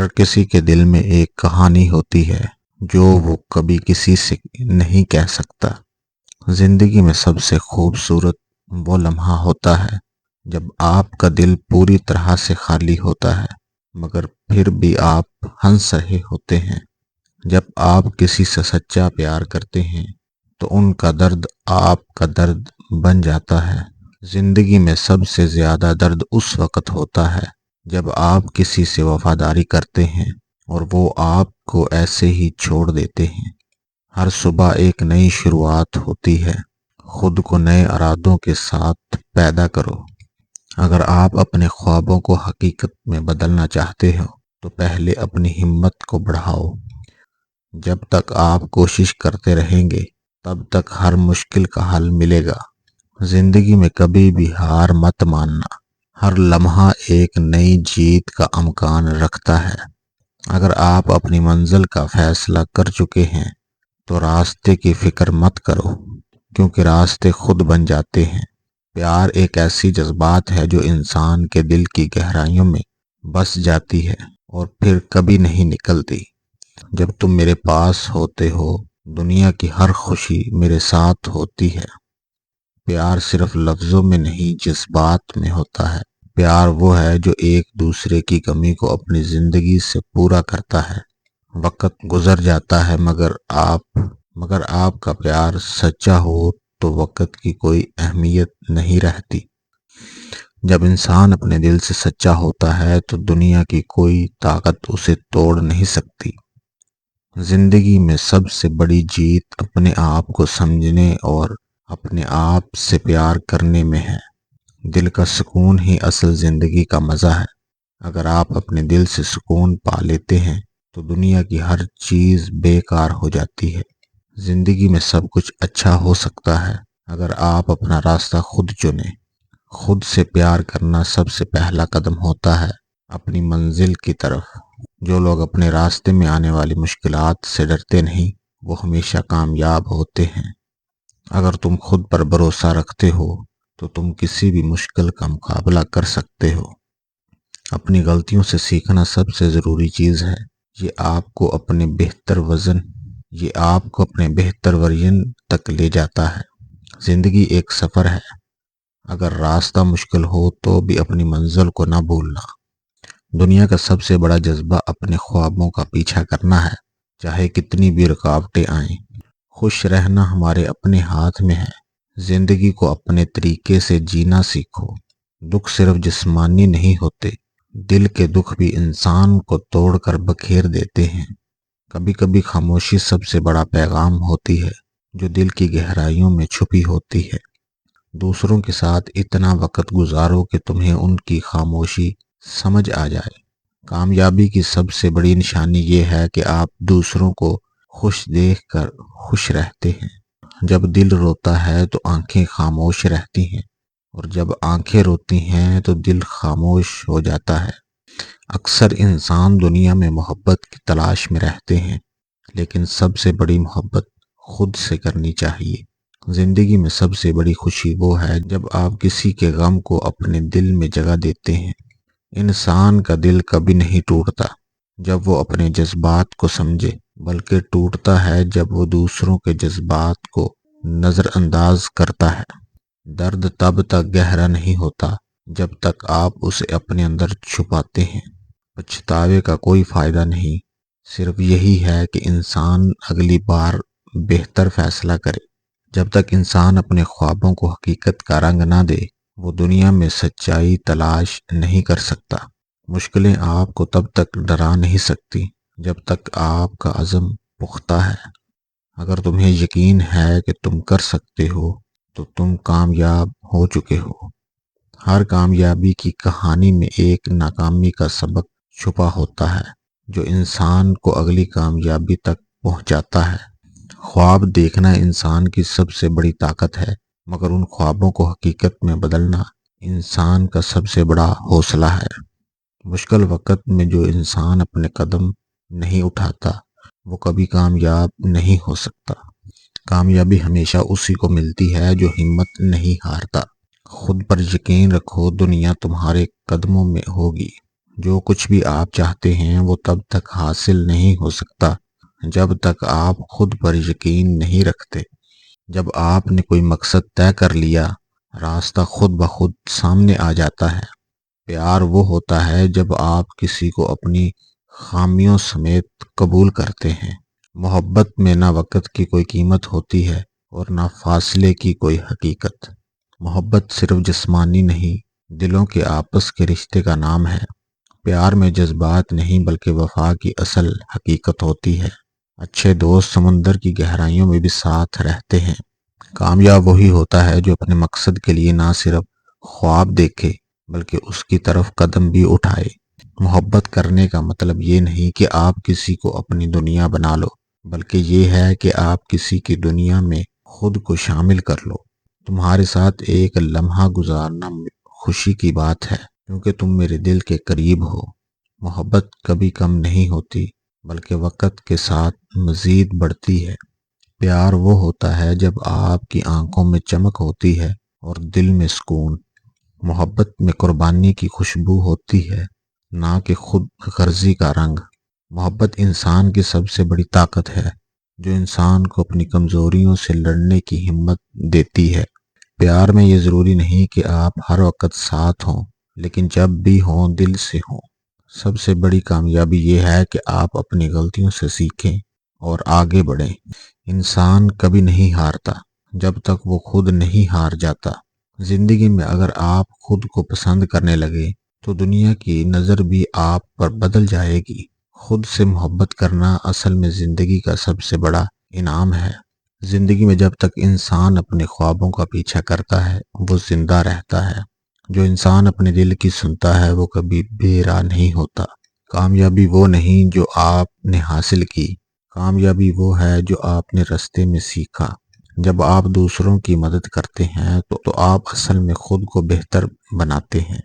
ہر کسی کے دل میں ایک کہانی ہوتی ہے جو وہ کبھی کسی سے نہیں کہہ سکتا۔ زندگی میں سب سے خوبصورت وہ لمحہ ہوتا ہے جب آپ کا دل پوری طرح سے خالی ہوتا ہے مگر پھر بھی آپ ہنس رہے ہوتے ہیں۔ جب آپ کسی سے سچا پیار کرتے ہیں تو ان کا درد آپ کا درد بن جاتا ہے۔ زندگی میں سب سے زیادہ درد اس وقت ہوتا ہے جب آپ کسی سے وفاداری کرتے ہیں اور وہ آپ کو ایسے ہی چھوڑ دیتے ہیں۔ ہر صبح ایک نئی شروعات ہوتی ہے، خود کو نئے ارادوں کے ساتھ پیدا کرو۔ اگر آپ اپنے خوابوں کو حقیقت میں بدلنا چاہتے ہو تو پہلے اپنی ہمت کو بڑھاؤ۔ جب تک آپ کوشش کرتے رہیں گے تب تک ہر مشکل کا حل ملے گا۔ زندگی میں کبھی بھی ہار مت ماننا، ہر لمحہ ایک نئی جیت کا امکان رکھتا ہے۔ اگر آپ اپنی منزل کا فیصلہ کر چکے ہیں تو راستے کی فکر مت کرو، کیونکہ راستے خود بن جاتے ہیں۔ پیار ایک ایسی جذبات ہے جو انسان کے دل کی گہرائیوں میں بس جاتی ہے اور پھر کبھی نہیں نکلتی۔ جب تم میرے پاس ہوتے ہو دنیا کی ہر خوشی میرے ساتھ ہوتی ہے۔ پیار صرف لفظوں میں نہیں جذبات میں ہوتا ہے۔ پیار وہ ہے جو ایک دوسرے کی کمی کو اپنی زندگی سے پورا کرتا ہے۔ وقت گزر جاتا ہے مگر آپ کا پیار سچا ہو تو وقت کی کوئی اہمیت نہیں رہتی۔ جب انسان اپنے دل سے سچا ہوتا ہے تو دنیا کی کوئی طاقت اسے توڑ نہیں سکتی۔ زندگی میں سب سے بڑی جیت اپنے آپ کو سمجھنے اور اپنے آپ سے پیار کرنے میں ہے۔ دل کا سکون ہی اصل زندگی کا مزہ ہے۔ اگر آپ اپنے دل سے سکون پا لیتے ہیں تو دنیا کی ہر چیز بیکار ہو جاتی ہے۔ زندگی میں سب کچھ اچھا ہو سکتا ہے اگر آپ اپنا راستہ خود چنیں۔ خود سے پیار کرنا سب سے پہلا قدم ہوتا ہے اپنی منزل کی طرف۔ جو لوگ اپنے راستے میں آنے والی مشکلات سے ڈرتے نہیں وہ ہمیشہ کامیاب ہوتے ہیں۔ اگر تم خود پر بھروسہ رکھتے ہو تو تم کسی بھی مشکل کا مقابلہ کر سکتے ہو۔ اپنی غلطیوں سے سیکھنا سب سے ضروری چیز ہے۔ یہ آپ کو اپنے بہتر ورژن تک لے جاتا ہے۔ زندگی ایک سفر ہے، اگر راستہ مشکل ہو تو بھی اپنی منزل کو نہ بھولنا۔ دنیا کا سب سے بڑا جذبہ اپنے خوابوں کا پیچھا کرنا ہے، چاہے کتنی بھی رکاوٹیں آئیں۔ خوش رہنا ہمارے اپنے ہاتھ میں ہے۔ زندگی کو اپنے طریقے سے جینا سیکھو۔ دکھ صرف جسمانی نہیں ہوتے، دل کے دکھ بھی انسان کو توڑ کر بکھیر دیتے ہیں۔ کبھی کبھی خاموشی سب سے بڑا پیغام ہوتی ہے جو دل کی گہرائیوں میں چھپی ہوتی ہے۔ دوسروں کے ساتھ اتنا وقت گزارو کہ تمہیں ان کی خاموشی سمجھ آ جائے۔ کامیابی کی سب سے بڑی نشانی یہ ہے کہ آپ دوسروں کو خوش دیکھ کر خوش رہتے ہیں۔ جب دل روتا ہے تو آنکھیں خاموش رہتی ہیں اور جب آنکھیں روتی ہیں تو دل خاموش ہو جاتا ہے۔ اکثر انسان دنیا میں محبت کی تلاش میں رہتے ہیں، لیکن سب سے بڑی محبت خود سے کرنی چاہیے۔ زندگی میں سب سے بڑی خوشی وہ ہے جب آپ کسی کے غم کو اپنے دل میں جگہ دیتے ہیں۔ انسان کا دل کبھی نہیں ٹوٹتا جب وہ اپنے جذبات کو سمجھے، بلکہ ٹوٹتا ہے جب وہ دوسروں کے جذبات کو نظر انداز کرتا ہے۔ درد تب تک گہرا نہیں ہوتا جب تک آپ اسے اپنے اندر چھپاتے ہیں۔ پچھتاوے کا کوئی فائدہ نہیں، صرف یہی ہے کہ انسان اگلی بار بہتر فیصلہ کرے۔ جب تک انسان اپنے خوابوں کو حقیقت کا رنگ نہ دے وہ دنیا میں سچائی تلاش نہیں کر سکتا۔ مشکلیں آپ کو تب تک ڈرا نہیں سکتی جب تک آپ کا عزم پختہ ہے۔ اگر تمہیں یقین ہے کہ تم کر سکتے ہو تو تم کامیاب ہو چکے ہو۔ ہر کامیابی کی کہانی میں ایک ناکامی کا سبق چھپا ہوتا ہے جو انسان کو اگلی کامیابی تک پہنچاتا ہے۔ خواب دیکھنا انسان کی سب سے بڑی طاقت ہے، مگر ان خوابوں کو حقیقت میں بدلنا انسان کا سب سے بڑا حوصلہ ہے۔ مشکل وقت میں جو انسان اپنے قدم نہیں اٹھاتا وہ کبھی کامیاب نہیں ہو سکتا۔ کامیابی ہمیشہ اسی کو ملتی ہے جو ہمت نہیں ہارتا۔ خود پر یقین رکھو، دنیا تمہارے قدموں میں ہوگی۔ جو کچھ بھی آپ چاہتے ہیں وہ تب تک حاصل نہیں ہو سکتا جب تک آپ خود پر یقین نہیں رکھتے۔ جب آپ نے کوئی مقصد طے کر لیا، راستہ خود بخود سامنے آ جاتا ہے۔ پیار وہ ہوتا ہے جب آپ کسی کو اپنی خامیوں سمیت قبول کرتے ہیں۔ محبت میں نہ وقت کی کوئی قیمت ہوتی ہے اور نہ فاصلے کی کوئی حقیقت۔ محبت صرف جسمانی نہیں، دلوں کے آپس کے رشتے کا نام ہے۔ پیار میں جذبات نہیں بلکہ وفا کی اصل حقیقت ہوتی ہے۔ اچھے دوست سمندر کی گہرائیوں میں بھی ساتھ رہتے ہیں۔ کامیاب وہی ہوتا ہے جو اپنے مقصد کے لیے نہ صرف خواب دیکھے بلکہ اس کی طرف قدم بھی اٹھائے۔ محبت کرنے کا مطلب یہ نہیں کہ آپ کسی کو اپنی دنیا بنا لو، بلکہ یہ ہے کہ آپ کسی کی دنیا میں خود کو شامل کر لو۔ تمہارے ساتھ ایک لمحہ گزارنا خوشی کی بات ہے کیونکہ تم میرے دل کے قریب ہو۔ محبت کبھی کم نہیں ہوتی بلکہ وقت کے ساتھ مزید بڑھتی ہے۔ پیار وہ ہوتا ہے جب آپ کی آنکھوں میں چمک ہوتی ہے اور دل میں سکون۔ محبت میں قربانی کی خوشبو ہوتی ہے، نہ کہ خود غرضی کا رنگ۔ محبت انسان کی سب سے بڑی طاقت ہے جو انسان کو اپنی کمزوریوں سے لڑنے کی ہمت دیتی ہے۔ پیار میں یہ ضروری نہیں کہ آپ ہر وقت ساتھ ہوں، لیکن جب بھی ہوں دل سے ہوں۔ سب سے بڑی کامیابی یہ ہے کہ آپ اپنی غلطیوں سے سیکھیں اور آگے بڑھیں۔ انسان کبھی نہیں ہارتا جب تک وہ خود نہیں ہار جاتا۔ زندگی میں اگر آپ خود کو پسند کرنے لگے تو دنیا کی نظر بھی آپ پر بدل جائے گی۔ خود سے محبت کرنا اصل میں زندگی کا سب سے بڑا انعام ہے۔ زندگی میں جب تک انسان اپنے خوابوں کا پیچھا کرتا ہے وہ زندہ رہتا ہے۔ جو انسان اپنے دل کی سنتا ہے وہ کبھی بے راہ نہیں ہوتا۔ کامیابی وہ نہیں جو آپ نے حاصل کی، کامیابی وہ ہے جو آپ نے راستے میں سیکھا۔ جب آپ دوسروں کی مدد کرتے ہیں تو آپ اصل میں خود کو بہتر بناتے ہیں۔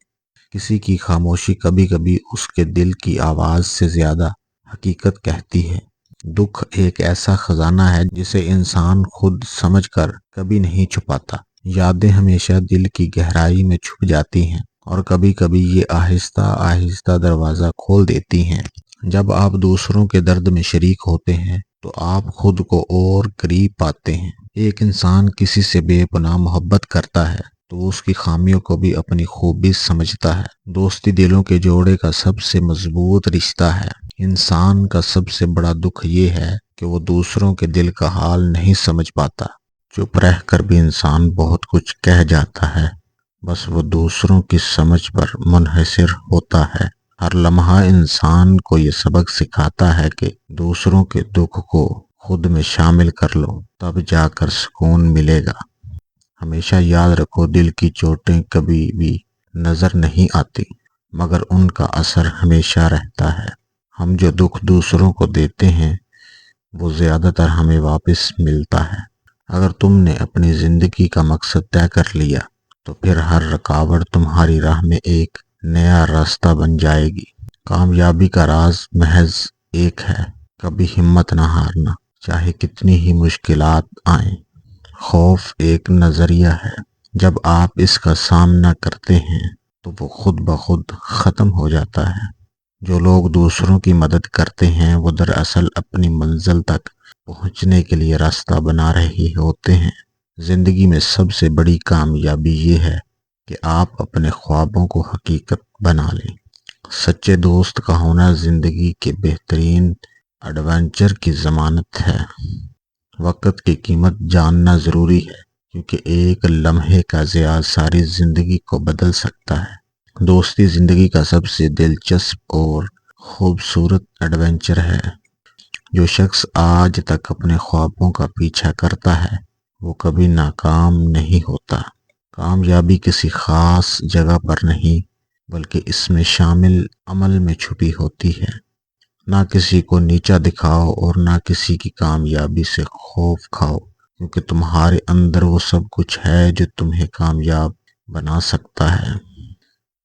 کسی کی خاموشی کبھی کبھی اس کے دل کی آواز سے زیادہ حقیقت کہتی ہے۔ دکھ ایک ایسا خزانہ ہے جسے انسان خود سمجھ کر کبھی نہیں چھپاتا۔ یادیں ہمیشہ دل کی گہرائی میں چھپ جاتی ہیں اور کبھی کبھی یہ آہستہ آہستہ دروازہ کھول دیتی ہیں۔ جب آپ دوسروں کے درد میں شریک ہوتے ہیں تو آپ خود کو اور قریب پاتے ہیں۔ ایک انسان کسی سے بے پناہ محبت کرتا ہے تو وہ اس کی خامیوں کو بھی اپنی خوبی سمجھتا ہے۔ دوستی دلوں کے جوڑے کا سب سے مضبوط رشتہ ہے۔ انسان کا سب سے بڑا دکھ یہ ہے کہ وہ دوسروں کے دل کا حال نہیں سمجھ پاتا۔ چپ رہ کر بھی انسان بہت کچھ کہہ جاتا ہے، بس وہ دوسروں کی سمجھ پر منحصر ہوتا ہے۔ ہر لمحہ انسان کو یہ سبق سکھاتا ہے کہ دوسروں کے دکھ کو خود میں شامل کر لو، تب جا کر سکون ملے گا۔ ہمیشہ یاد رکھو، دل کی چوٹیں کبھی بھی نظر نہیں آتی مگر ان کا اثر ہمیشہ رہتا ہے۔ ہم جو دکھ دوسروں کو دیتے ہیں وہ زیادہ تر ہمیں واپس ملتا ہے۔ اگر تم نے اپنی زندگی کا مقصد طے کر لیا تو پھر ہر رکاوٹ تمہاری راہ میں ایک نیا راستہ بن جائے گی۔ کامیابی کا راز محض ایک ہے، کبھی ہمت نہ ہارنا، چاہے کتنی ہی مشکلات آئیں۔ خوف ایک نظریہ ہے، جب آپ اس کا سامنا کرتے ہیں تو وہ خود بخود ختم ہو جاتا ہے۔ جو لوگ دوسروں کی مدد کرتے ہیں وہ دراصل اپنی منزل تک پہنچنے کے لیے راستہ بنا رہے ہوتے ہیں۔ زندگی میں سب سے بڑی کامیابی یہ ہے کہ آپ اپنے خوابوں کو حقیقت بنا لیں۔ سچے دوست کا ہونا زندگی کے بہترین ایڈونچر کی ضمانت ہے۔ وقت کی قیمت جاننا ضروری ہے کیونکہ ایک لمحے کا ضیاع ساری زندگی کو بدل سکتا ہے۔ دوستی زندگی کا سب سے دلچسپ اور خوبصورت ایڈونچر ہے۔ جو شخص آج تک اپنے خوابوں کا پیچھا کرتا ہے وہ کبھی ناکام نہیں ہوتا۔ کامیابی کسی خاص جگہ پر نہیں بلکہ اس میں شامل عمل میں چھپی ہوتی ہے۔ نہ کسی کو نیچا دکھاؤ اور نہ کسی کی کامیابی سے خوف کھاؤ، کیونکہ تمہارے اندر وہ سب کچھ ہے جو تمہیں کامیاب بنا سکتا ہے۔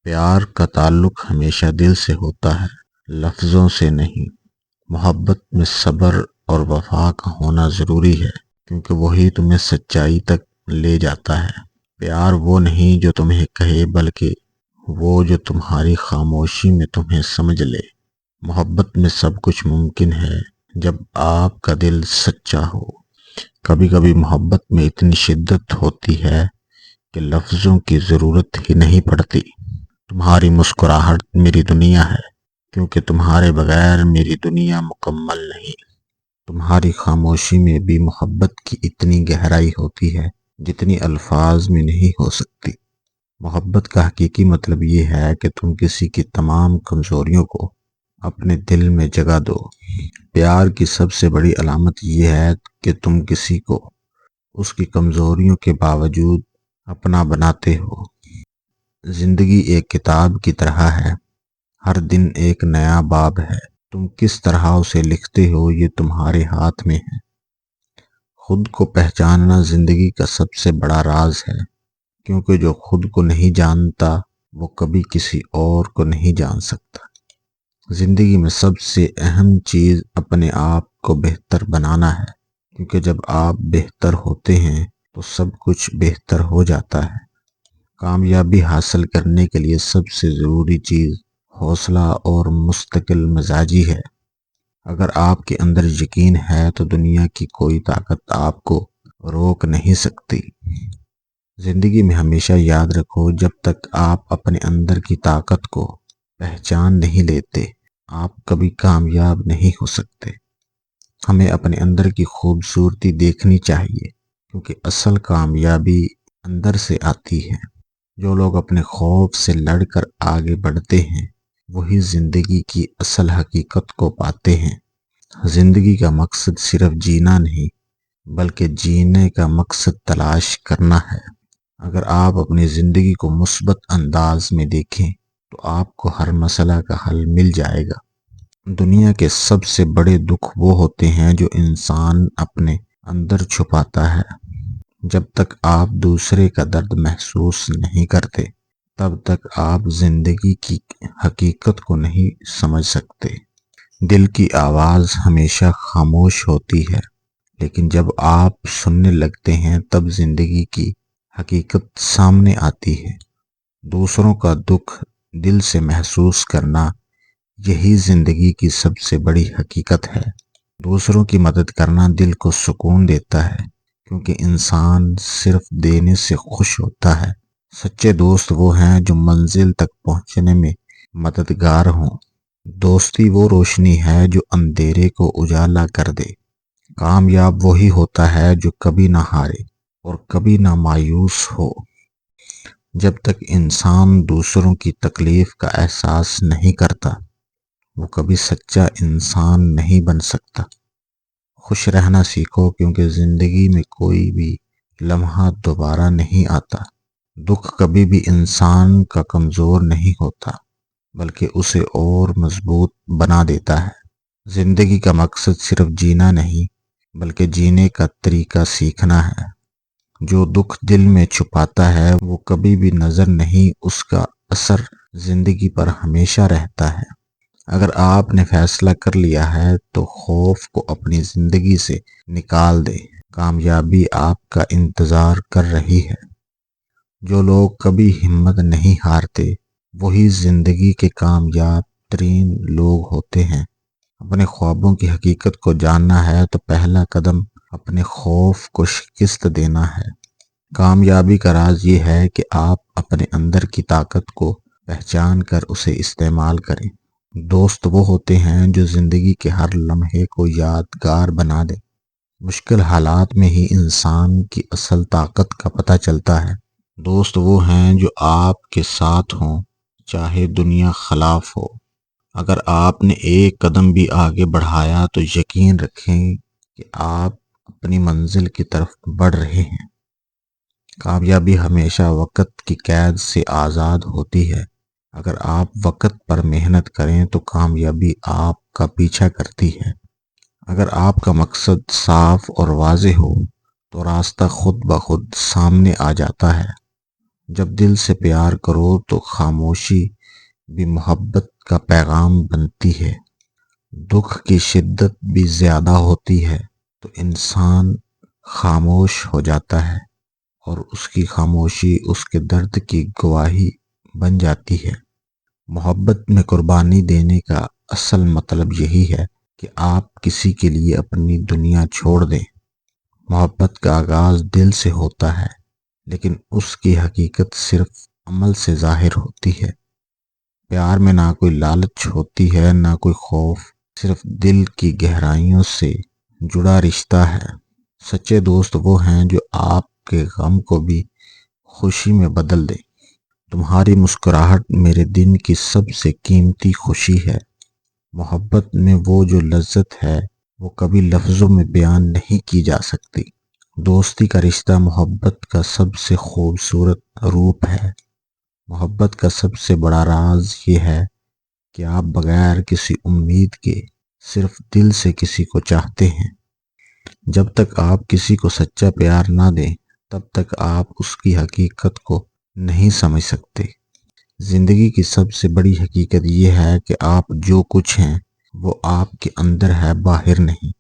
پیار کا تعلق ہمیشہ دل سے ہوتا ہے، لفظوں سے نہیں۔ محبت میں صبر اور وفا کا ہونا ضروری ہے کیونکہ وہی تمہیں سچائی تک لے جاتا ہے۔ پیار وہ نہیں جو تمہیں کہے بلکہ وہ جو تمہاری خاموشی میں تمہیں سمجھ لے۔ محبت میں سب کچھ ممکن ہے جب آپ کا دل سچا ہو۔ کبھی کبھی محبت میں اتنی شدت ہوتی ہے کہ لفظوں کی ضرورت ہی نہیں پڑتی۔ تمہاری مسکراہٹ میری دنیا ہے، کیونکہ تمہارے بغیر میری دنیا مکمل نہیں۔ تمہاری خاموشی میں بھی محبت کی اتنی گہرائی ہوتی ہے جتنی الفاظ میں نہیں ہو سکتی۔ محبت کا حقیقی مطلب یہ ہے کہ تم کسی کی تمام کمزوریوں کو اپنے دل میں جگہ دو۔ پیار کی سب سے بڑی علامت یہ ہے کہ تم کسی کو اس کی کمزوریوں کے باوجود اپنا بناتے ہو۔ زندگی ایک کتاب کی طرح ہے، ہر دن ایک نیا باب ہے۔ تم کس طرح اسے لکھتے ہو یہ تمہارے ہاتھ میں ہے۔ خود کو پہچاننا زندگی کا سب سے بڑا راز ہے، کیونکہ جو خود کو نہیں جانتا وہ کبھی کسی اور کو نہیں جان سکتا۔ زندگی میں سب سے اہم چیز اپنے آپ کو بہتر بنانا ہے، کیونکہ جب آپ بہتر ہوتے ہیں تو سب کچھ بہتر ہو جاتا ہے۔ کامیابی حاصل کرنے کے لیے سب سے ضروری چیز حوصلہ اور مستقل مزاجی ہے۔ اگر آپ کے اندر یقین ہے تو دنیا کی کوئی طاقت آپ کو روک نہیں سکتی۔ زندگی میں ہمیشہ یاد رکھو، جب تک آپ اپنے اندر کی طاقت کو پہچان نہیں لیتے، آپ کبھی کامیاب نہیں ہو سکتے۔ ہمیں اپنے اندر کی خوبصورتی دیکھنی چاہیے، کیونکہ اصل کامیابی اندر سے آتی ہے۔ جو لوگ اپنے خوف سے لڑ کر آگے بڑھتے ہیں وہی زندگی کی اصل حقیقت کو پاتے ہیں۔ زندگی کا مقصد صرف جینا نہیں، بلکہ جینے کا مقصد تلاش کرنا ہے۔ اگر آپ اپنی زندگی کو مثبت انداز میں دیکھیں تو آپ کو ہر مسئلہ کا حل مل جائے گا۔ دنیا کے سب سے بڑے دکھ وہ ہوتے ہیں جو انسان اپنے اندر چھپاتا ہے۔ جب تک آپ دوسرے کا درد محسوس نہیں کرتے، تب تک آپ زندگی کی حقیقت کو نہیں سمجھ سکتے۔ دل کی آواز ہمیشہ خاموش ہوتی ہے، لیکن جب آپ سننے لگتے ہیں تب زندگی کی حقیقت سامنے آتی ہے۔ دوسروں کا دکھ دل سے محسوس کرنا، یہی زندگی کی سب سے بڑی حقیقت ہے۔ دوسروں کی مدد کرنا دل کو سکون دیتا ہے، کیونکہ انسان صرف دینے سے خوش ہوتا ہے۔ سچے دوست وہ ہیں جو منزل تک پہنچنے میں مددگار ہوں۔ دوستی وہ روشنی ہے جو اندھیرے کو اجالا کر دے۔ کامیاب وہی ہوتا ہے جو کبھی نہ ہارے اور کبھی نہ مایوس ہو۔ جب تک انسان دوسروں کی تکلیف کا احساس نہیں کرتا، وہ کبھی سچا انسان نہیں بن سکتا۔ خوش رہنا سیکھو، کیونکہ زندگی میں کوئی بھی لمحہ دوبارہ نہیں آتا۔ دکھ کبھی بھی انسان کا کمزور نہیں ہوتا، بلکہ اسے اور مضبوط بنا دیتا ہے۔ زندگی کا مقصد صرف جینا نہیں، بلکہ جینے کا طریقہ سیکھنا ہے۔ جو دکھ دل میں چھپاتا ہے وہ کبھی بھی نظر نہیں، اس کا اثر زندگی پر ہمیشہ رہتا ہے۔ اگر آپ نے فیصلہ کر لیا ہے تو خوف کو اپنی زندگی سے نکال دیں۔ کامیابی آپ کا انتظار کر رہی ہے۔ جو لوگ کبھی ہمت نہیں ہارتے وہی زندگی کے کامیاب ترین لوگ ہوتے ہیں۔ اپنے خوابوں کی حقیقت کو جاننا ہے تو پہلا قدم اپنے خوف کو شکست دینا ہے۔ کامیابی کا راز یہ ہے کہ آپ اپنے اندر کی طاقت کو پہچان کر اسے استعمال کریں۔ دوست وہ ہوتے ہیں جو زندگی کے ہر لمحے کو یادگار بنا دیں۔ مشکل حالات میں ہی انسان کی اصل طاقت کا پتہ چلتا ہے۔ دوست وہ ہیں جو آپ کے ساتھ ہوں، چاہے دنیا خلاف ہو۔ اگر آپ نے ایک قدم بھی آگے بڑھایا تو یقین رکھیں کہ آپ اپنی منزل کی طرف بڑھ رہے ہیں۔ کامیابی ہمیشہ وقت کی قید سے آزاد ہوتی ہے۔ اگر آپ وقت پر محنت کریں تو کامیابی آپ کا پیچھا کرتی ہے۔ اگر آپ کا مقصد صاف اور واضح ہو تو راستہ خود بخود سامنے آ جاتا ہے۔ جب دل سے پیار کرو تو خاموشی بھی محبت کا پیغام بنتی ہے۔ دکھ کی شدت بھی زیادہ ہوتی ہے تو انسان خاموش ہو جاتا ہے، اور اس کی خاموشی اس کے درد کی گواہی بن جاتی ہے۔ محبت میں قربانی دینے کا اصل مطلب یہی ہے کہ آپ کسی کے لیے اپنی دنیا چھوڑ دیں۔ محبت کا آغاز دل سے ہوتا ہے، لیکن اس کی حقیقت صرف عمل سے ظاہر ہوتی ہے۔ پیار میں نہ کوئی لالچ ہوتی ہے، نہ کوئی خوف، صرف دل کی گہرائیوں سے جڑا رشتہ ہے۔ سچے دوست وہ ہیں جو آپ کے غم کو بھی خوشی میں بدل دیں۔ تمہاری مسکراہٹ میرے دن کی سب سے قیمتی خوشی ہے۔ محبت میں وہ جو لذت ہے وہ کبھی لفظوں میں بیان نہیں کی جا سکتی۔ دوستی کا رشتہ محبت کا سب سے خوبصورت روپ ہے۔ محبت کا سب سے بڑا راز یہ ہے کہ آپ بغیر کسی امید کے صرف دل سے کسی کو چاہتے ہیں۔ جب تک آپ کسی کو سچا پیار نہ دیں تب تک آپ اس کی حقیقت کو نہیں سمجھ سکتے۔ زندگی کی سب سے بڑی حقیقت یہ ہے کہ آپ جو کچھ ہیں وہ آپ کے اندر ہے، باہر نہیں۔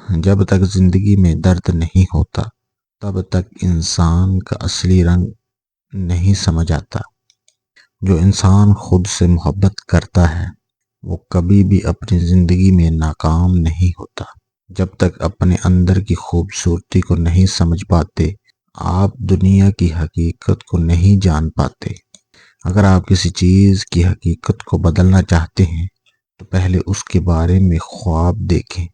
جب تک زندگی میں درد نہیں ہوتا تب تک انسان کا اصلی رنگ نہیں سمجھ آتا۔ جو انسان خود سے محبت کرتا ہے وہ کبھی بھی اپنی زندگی میں ناکام نہیں ہوتا۔ جب تک اپنے اندر کی خوبصورتی کو نہیں سمجھ پاتے آپ دنیا کی حقیقت کو نہیں جان پاتے۔ اگر آپ کسی چیز کی حقیقت کو بدلنا چاہتے ہیں تو پہلے اس کے بارے میں خواب دیکھیں۔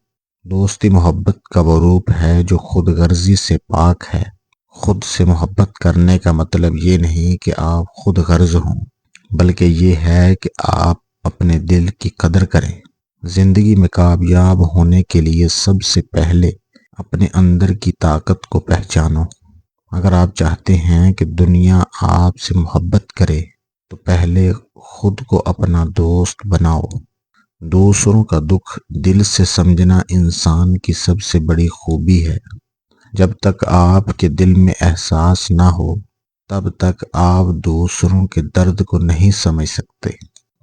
دوستی محبت کا وہ روپ ہے جو خود غرضی سے پاک ہے۔ خود سے محبت کرنے کا مطلب یہ نہیں کہ آپ خود غرض ہوں، بلکہ یہ ہے کہ آپ اپنے دل کی قدر کریں۔ زندگی میں کامیاب ہونے کے لیے سب سے پہلے اپنے اندر کی طاقت کو پہچانو۔ اگر آپ چاہتے ہیں کہ دنیا آپ سے محبت کرے تو پہلے خود کو اپنا دوست بناؤ۔ دوسروں کا دکھ دل سے سمجھنا انسان کی سب سے بڑی خوبی ہے۔ جب تک آپ کے دل میں احساس نہ ہو تب تک آپ دوسروں کے درد کو نہیں سمجھ سکتے۔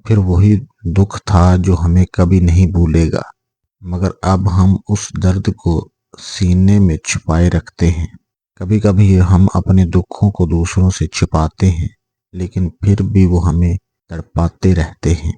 پھر وہی دکھ تھا جو ہمیں کبھی نہیں بھولے گا، مگر اب ہم اس درد کو سینے میں چھپائے رکھتے ہیں۔ کبھی کبھی ہم اپنے دکھوں کو دوسروں سے چھپاتے ہیں، لیکن پھر بھی وہ ہمیں تڑپاتے رہتے ہیں۔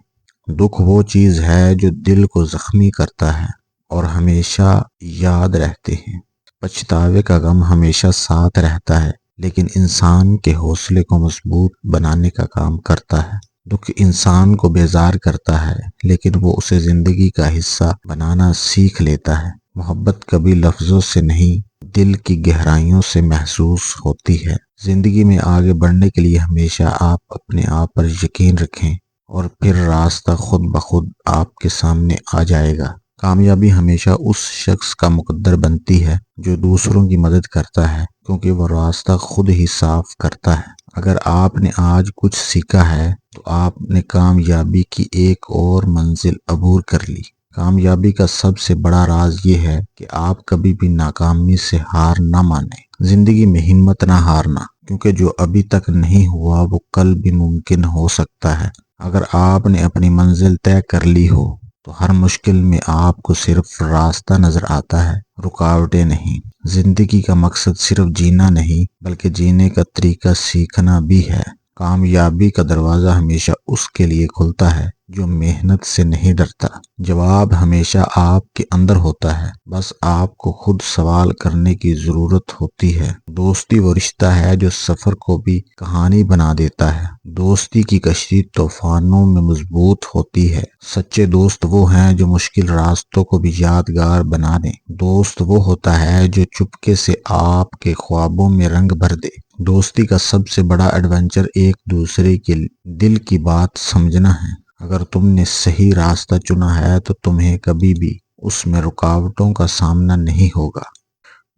دکھ وہ چیز ہے جو دل کو زخمی کرتا ہے اور ہمیشہ یاد رہتے ہیں۔ پچھتاوے کا غم ہمیشہ ساتھ رہتا ہے، لیکن انسان کے حوصلے کو مضبوط بنانے کا کام کرتا ہے۔ دکھ انسان کو بیزار کرتا ہے، لیکن وہ اسے زندگی کا حصہ بنانا سیکھ لیتا ہے۔ محبت کبھی لفظوں سے نہیں، دل کی گہرائیوں سے محسوس ہوتی ہے۔ زندگی میں آگے بڑھنے کے لیے ہمیشہ آپ اپنے آپ پر یقین رکھیں اور پھر راستہ خود بخود آپ کے سامنے آ جائے گا۔ کامیابی ہمیشہ اس شخص کا مقدر بنتی ہے جو دوسروں کی مدد کرتا ہے، کیونکہ وہ راستہ خود ہی صاف کرتا ہے۔ اگر آپ نے آج کچھ سیکھا ہے تو آپ نے کامیابی کی ایک اور منزل عبور کر لی۔ کامیابی کا سب سے بڑا راز یہ ہے کہ آپ کبھی بھی ناکامی سے ہار نہ مانیں۔ زندگی میں ہمت نہ ہارنا، کیونکہ جو ابھی تک نہیں ہوا وہ کل بھی ممکن ہو سکتا ہے۔ اگر آپ نے اپنی منزل طے کر لی ہو تو ہر مشکل میں آپ کو صرف راستہ نظر آتا ہے، رکاوٹیں نہیں۔ زندگی کا مقصد صرف جینا نہیں بلکہ جینے کا طریقہ سیکھنا بھی ہے۔ کامیابی کا دروازہ ہمیشہ اس کے لیے کھلتا ہے جو محنت سے نہیں ڈرتا۔ جواب ہمیشہ آپ کے اندر ہوتا ہے، بس آپ کو خود سوال کرنے کی ضرورت ہوتی ہے۔ دوستی وہ رشتہ ہے جو سفر کو بھی کہانی بنا دیتا ہے۔ دوستی کی کشتی طوفانوں میں مضبوط ہوتی ہے۔ سچے دوست وہ ہیں جو مشکل راستوں کو بھی یادگار بنا دیں۔ دوست وہ ہوتا ہے جو چپکے سے آپ کے خوابوں میں رنگ بھر دے۔ دوستی کا سب سے بڑا ایڈونچر ایک دوسرے کے دل کی بات سمجھنا ہے۔ اگر تم نے صحیح راستہ چنا ہے تو تمہیں کبھی بھی اس میں رکاوٹوں کا سامنا نہیں ہوگا۔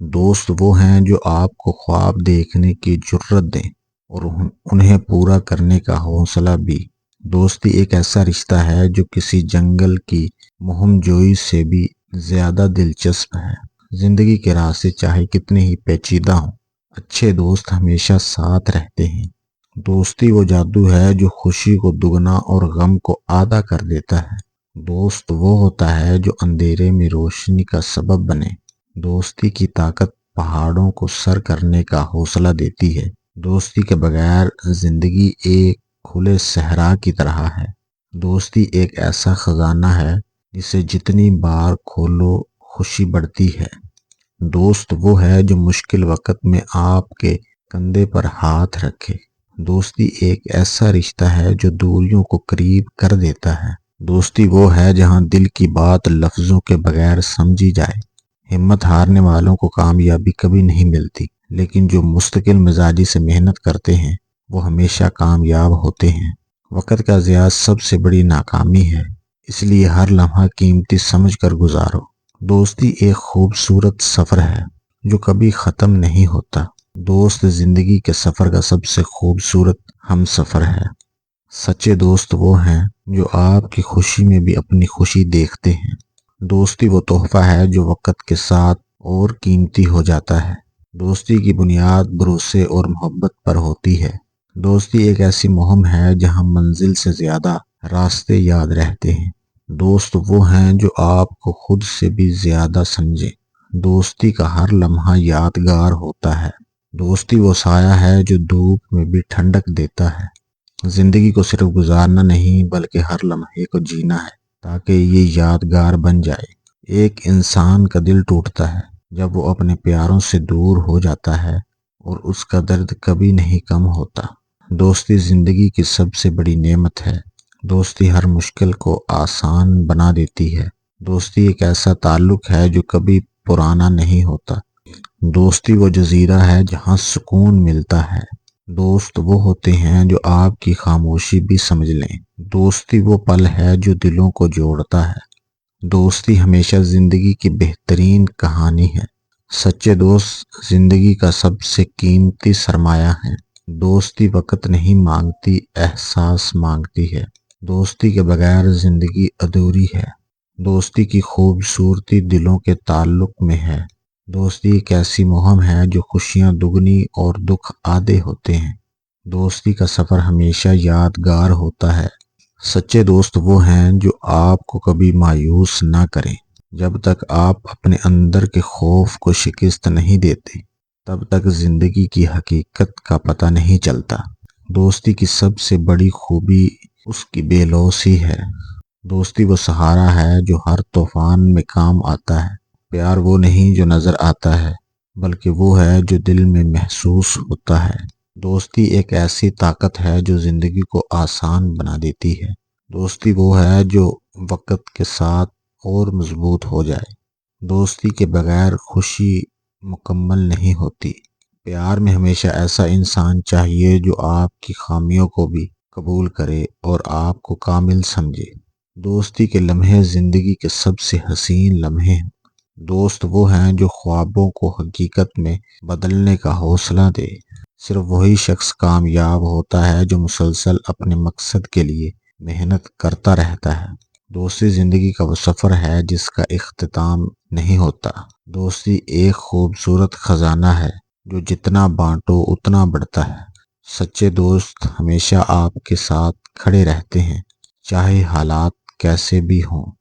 دوست وہ ہیں جو آپ کو خواب دیکھنے کی جرأت دیں اور انہیں پورا کرنے کا حوصلہ بھی۔ دوستی ایک ایسا رشتہ ہے جو کسی جنگل کی مہم جوئی سے بھی زیادہ دلچسپ ہے۔ زندگی کے راستے چاہے کتنے ہی پیچیدہ ہوں، اچھے دوست ہمیشہ ساتھ رہتے ہیں۔ دوستی وہ جادو ہے جو خوشی کو دگنا اور غم کو آدھا کر دیتا ہے۔ دوست وہ ہوتا ہے جو اندھیرے میں روشنی کا سبب بنے۔ دوستی کی طاقت پہاڑوں کو سر کرنے کا حوصلہ دیتی ہے۔ دوستی کے بغیر زندگی ایک کھلے صحرا کی طرح ہے۔ دوستی ایک ایسا خزانہ ہے جسے جتنی بار کھولو خوشی بڑھتی ہے۔ دوست وہ ہے جو مشکل وقت میں آپ کے کندھے پر ہاتھ رکھے۔ دوستی ایک ایسا رشتہ ہے جو دوریوں کو قریب کر دیتا ہے۔ دوستی وہ ہے جہاں دل کی بات لفظوں کے بغیر سمجھی جائے۔ ہمت ہارنے والوں کو کامیابی کبھی نہیں ملتی، لیکن جو مستقل مزاجی سے محنت کرتے ہیں وہ ہمیشہ کامیاب ہوتے ہیں۔ وقت کا ضیاع سب سے بڑی ناکامی ہے، اس لیے ہر لمحہ قیمتی سمجھ کر گزارو۔ دوستی ایک خوبصورت سفر ہے جو کبھی ختم نہیں ہوتا۔ دوست زندگی کے سفر کا سب سے خوبصورت ہم سفر ہے۔ سچے دوست وہ ہیں جو آپ کی خوشی میں بھی اپنی خوشی دیکھتے ہیں۔ دوستی وہ تحفہ ہے جو وقت کے ساتھ اور قیمتی ہو جاتا ہے۔ دوستی کی بنیاد بھروسے اور محبت پر ہوتی ہے۔ دوستی ایک ایسی مہم ہے جہاں منزل سے زیادہ راستے یاد رہتے ہیں۔ دوست وہ ہیں جو آپ کو خود سے بھی زیادہ سمجھیں۔ دوستی کا ہر لمحہ یادگار ہوتا ہے۔ دوستی وہ سایہ ہے جو دھوپ میں بھی ٹھنڈک دیتا ہے۔ زندگی کو صرف گزارنا نہیں بلکہ ہر لمحے کو جینا ہے تاکہ یہ یادگار بن جائے۔ ایک انسان کا دل ٹوٹتا ہے جب وہ اپنے پیاروں سے دور ہو جاتا ہے اور اس کا درد کبھی نہیں کم ہوتا۔ دوستی زندگی کی سب سے بڑی نعمت ہے۔ دوستی ہر مشکل کو آسان بنا دیتی ہے۔ دوستی ایک ایسا تعلق ہے جو کبھی پرانا نہیں ہوتا۔ دوستی وہ جزیرہ ہے جہاں سکون ملتا ہے۔ دوست وہ ہوتے ہیں جو آپ کی خاموشی بھی سمجھ لیں۔ دوستی وہ پل ہے جو دلوں کو جوڑتا ہے۔ دوستی ہمیشہ زندگی کی بہترین کہانی ہے۔ سچے دوست زندگی کا سب سے قیمتی سرمایہ ہیں۔ دوستی وقت نہیں مانگتی، احساس مانگتی ہے۔ دوستی کے بغیر زندگی ادھوری ہے۔ دوستی کی خوبصورتی دلوں کے تعلق میں ہے۔ دوستی ایک ایسی مہم ہے جو خوشیاں دگنی اور دکھ آدھے ہوتے ہیں۔ دوستی کا سفر ہمیشہ یادگار ہوتا ہے۔ سچے دوست وہ ہیں جو آپ کو کبھی مایوس نہ کریں۔ جب تک آپ اپنے اندر کے خوف کو شکست نہیں دیتے، تب تک زندگی کی حقیقت کا پتہ نہیں چلتا۔ دوستی کی سب سے بڑی خوبی اس کی بے لوثی ہے۔ دوستی وہ سہارا ہے جو ہر طوفان میں کام آتا ہے۔ پیار وہ نہیں جو نظر آتا ہے، بلکہ وہ ہے جو دل میں محسوس ہوتا ہے۔ دوستی ایک ایسی طاقت ہے جو زندگی کو آسان بنا دیتی ہے۔ دوستی وہ ہے جو وقت کے ساتھ اور مضبوط ہو جائے۔ دوستی کے بغیر خوشی مکمل نہیں ہوتی۔ پیار میں ہمیشہ ایسا انسان چاہیے جو آپ کی خامیوں کو بھی قبول کرے اور آپ کو کامل سمجھے۔ دوستی کے لمحے زندگی کے سب سے حسین لمحے ہیں۔ دوست وہ ہیں جو خوابوں کو حقیقت میں بدلنے کا حوصلہ دے۔ صرف وہی شخص کامیاب ہوتا ہے جو مسلسل اپنے مقصد کے لیے محنت کرتا رہتا ہے۔ دوستی زندگی کا وہ سفر ہے جس کا اختتام نہیں ہوتا۔ دوستی ایک خوبصورت خزانہ ہے جو جتنا بانٹو اتنا بڑھتا ہے۔ سچے دوست ہمیشہ آپ کے ساتھ کھڑے رہتے ہیں، چاہے حالات کیسے بھی ہوں۔